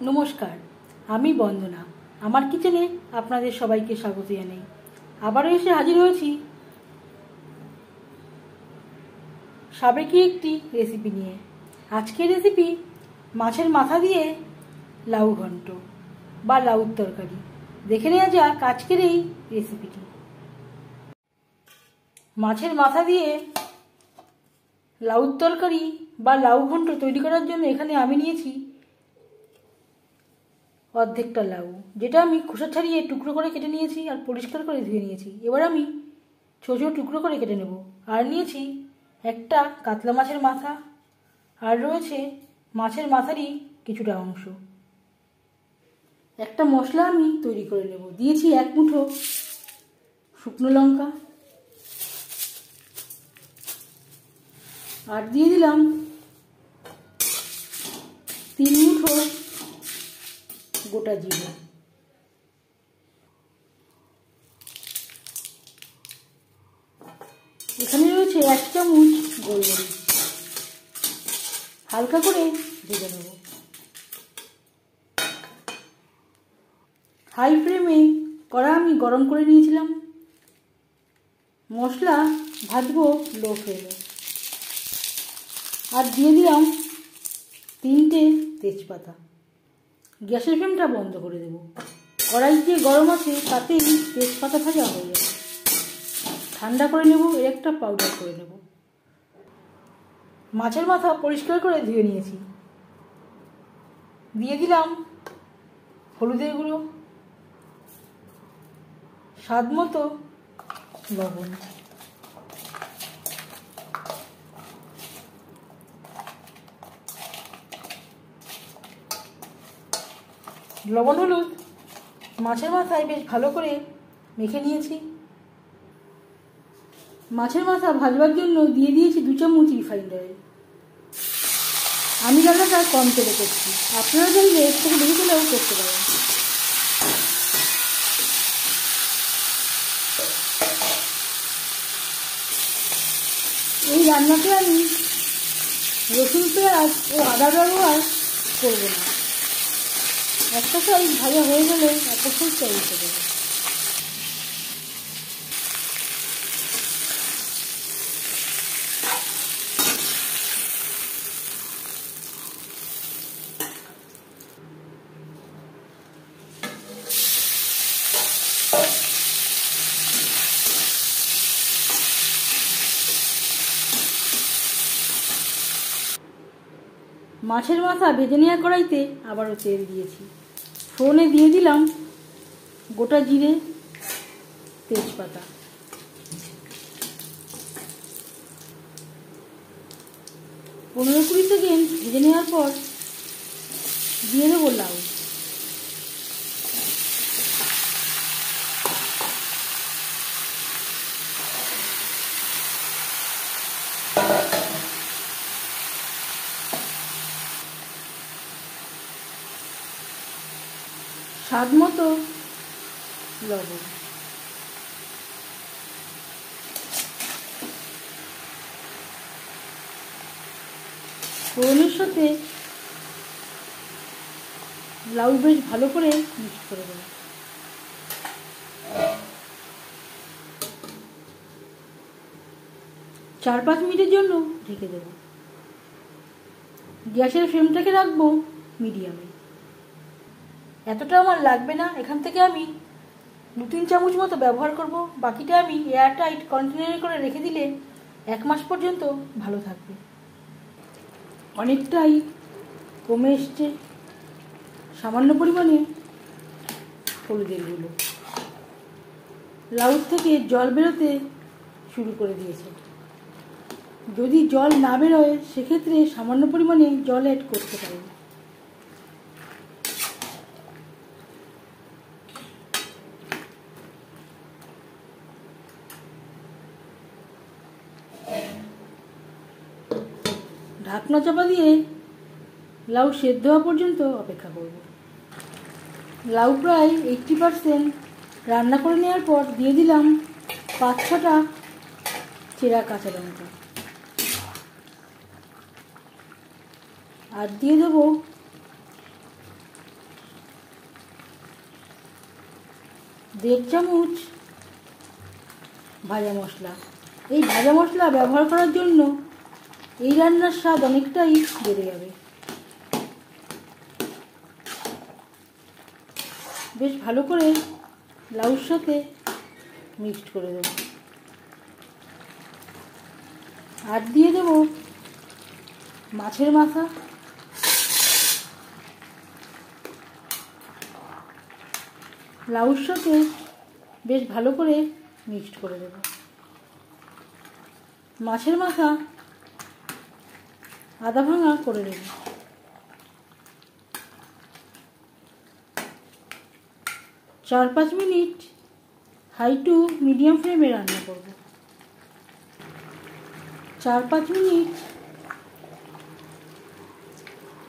নমস্কার, আমি বন্দনা। আমার কিচেনে আপনাদের সবাইকে স্বাগত জানাই। আবারও এসে হাজির হয়েছি সাবেকি একটি রেসিপি নিয়ে। আজকের রেসিপি মাছের মাথা দিয়ে লাউ ঘন্ট বা লাউর তরকারি। দেখে নেওয়া যাক আজকের এই রেসিপিটি। মাছের মাথা দিয়ে লাউর তরকারি বা লাউ ঘন্ট তৈরি করার জন্য এখানে আমি নিয়েছি অর্ধেকটা লাউ, যেটা আমি খোসা ছাড়িয়ে টুকরো করে কেটে নিয়েছি আর পরিষ্কার করে ধুয়ে নিয়েছি। এবার আমি ছোটো ছোটো টুকরো করে কেটে নেব। আর নিয়েছি একটা কাতলা মাছের মাথা, আর রয়েছে মাছের মাথারই কিছুটা অংশ। একটা মশলা আমি তৈরি করে নেব। দিয়েছি 1 মুঠো শুকনো লঙ্কা, আর দিয়ে দিলাম 3 মুঠো গোটা জিরে। এখানে রয়েছে 1 চামচ গোলমরিচ। হালকা করে ভেজে নেব। হাই ফ্লেমে কড়া আমি গরম করে নিয়েছিলাম। মশলা ভাজবো লো ফ্লেমে। আর দিয়ে দিলাম 3টে তেজপাতা। গ্যাসের ফ্লেমটা বন্ধ করে দেব। কড়াই যে গরম আছে তাতেই তেজপাতা ভাজা হয়ে যাবে। ঠান্ডা করে নেব, এর একটা পাউডার করে নেব। মাছের মাথা পরিষ্কার করে ধুয়ে নিয়েছি। দিয়ে দিলাম হলুদের গুঁড়ো, স্বাদ মতো লবণ, লবণ হলুদ মাছের মাথায় বেশ ভালো করে মেখে নিয়েছি। মাছের মাথা ভাজবার জন্য দিয়ে দিয়েছি 2 চামচ রিফাইন্ড অয়েল। আমি রান্নাটা কম তেলে করছি, আপনারা চাইলে এর থেকে বেশি তেলেও করতে পারেন। এই রান্নাতে আমি রসুন, পেঁয়াজ ও আদা ব্যবহার করব না। একটা সাইড ভাজা হয়ে গেলে একটা সাইড উল্টে দেবো। মাছের মাথা ভেজে নেওয়া কড়াইতে আবারও তেল দিয়েছি। ফোড়নে দিয়ে দিলাম গোটা জিরে, তেজপাতা। পনেরো 20 সেকেন্ড ভেজে নেওয়ার পর দিয়ে দেবো লাউ। স্বাদ মতো লবণ। ফোড়নের সাথে লাউ বেশ ভালো করে মিক্স করে দেবো। 4-5 মিনিটের জন্য ঢেকে দেব। গ্যাসের ফ্লেমটাকে রাখবো মিডিয়ামে। এতটা আমার লাগবে না, এখান থেকে আমি 2-3 চামচ মতো ব্যবহার করব। বাকিটা আমি এয়ারটাইট কন্টেনারে করে রেখে দিলে 1 মাস পর্যন্ত ভালো থাকবে। অনেকটাই কমে এসছে। সামান্য পরিমাণে হলুদের গুঁড়ো। লাউ থেকে জল বেরোতে শুরু করে দিয়েছে। যদি জল না বেরোয় সেক্ষেত্রে সামান্য পরিমাণে জল অ্যাড করতে পারেন। ঢাকনা চাপা দিয়ে লাউ সেদ্ধ হওয়া পর্যন্ত অপেক্ষা করব। লাউ প্রায় 80% রান্না করে নেওয়ার পর দিয়ে দিলাম 5-6টা চেরা কাঁচা লঙ্কা। আর দিয়ে দেবো 1.5 চামচ ভাজা মশলা। এই ভাজা মশলা ব্যবহার করার জন্য এই রান্নার স্বাদ অনেকটাই বেড়ে যাবে। বেশ ভালো করে লাউর সাথে মিক্সড করে দেব। আর দিয়ে দেব মাছের মাথা, লাউর সাথে বেশ ভালো করে মিক্সড করে দেব। মাছের মাথা আধা ভাঙা করে দেব। 4-5 মিনিট হাই টু মিডিয়াম ফ্লেমে রান্না করব। 4-5 মিনিট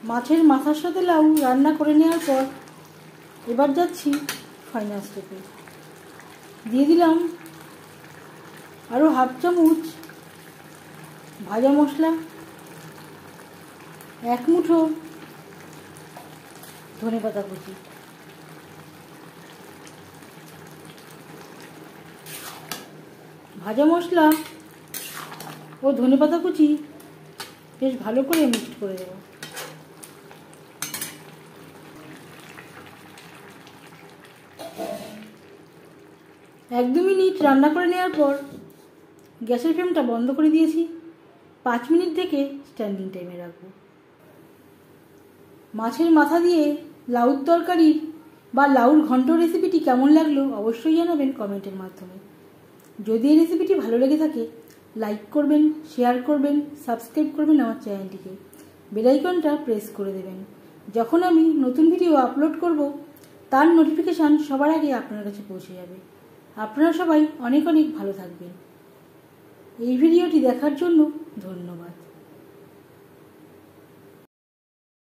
মাছের মাথার সাথে লাউ রান্না করে নেওয়ার পর এবার যাচ্ছি ফাইনাল স্টেপে। দিয়ে দিলাম আরও 1/2 চামচ ভাজা মশলা, 1 মুঠো ধনেপাতা কুচি। ভাজা মশলা ও ধনেপাতা কুচি বেশ ভালো করে মিক্সড করে দেব। এক দু মিনিট রান্না করে নেওয়ার পর গ্যাসের ফ্লেমটা বন্ধ করে দিয়েছি। 5 মিনিট থেকে স্ট্যান্ডিং টাইমে রাখবো। মাছের মাথা দিয়ে লাউর তরকারি বা লাউর ঘন্ট রেসিপিটি কেমন লাগলো অবশ্যই জানাবেন কমেন্টের মাধ্যমে। যদি এই রেসিপিটি ভালো লেগে থাকে লাইক করবেন, শেয়ার করবেন, সাবস্ক্রাইব করবেন আমার চ্যানেলটিকে, বেল আইকনটা প্রেস করে দেবেন। যখন আমি নতুন ভিডিও আপলোড করব তার নোটিফিকেশান সবার আগে আপনার কাছে পৌঁছে যাবে। আপনারা সবাই অনেক অনেক ভালো থাকবেন। এই ভিডিওটি দেখার জন্য ধন্যবাদ।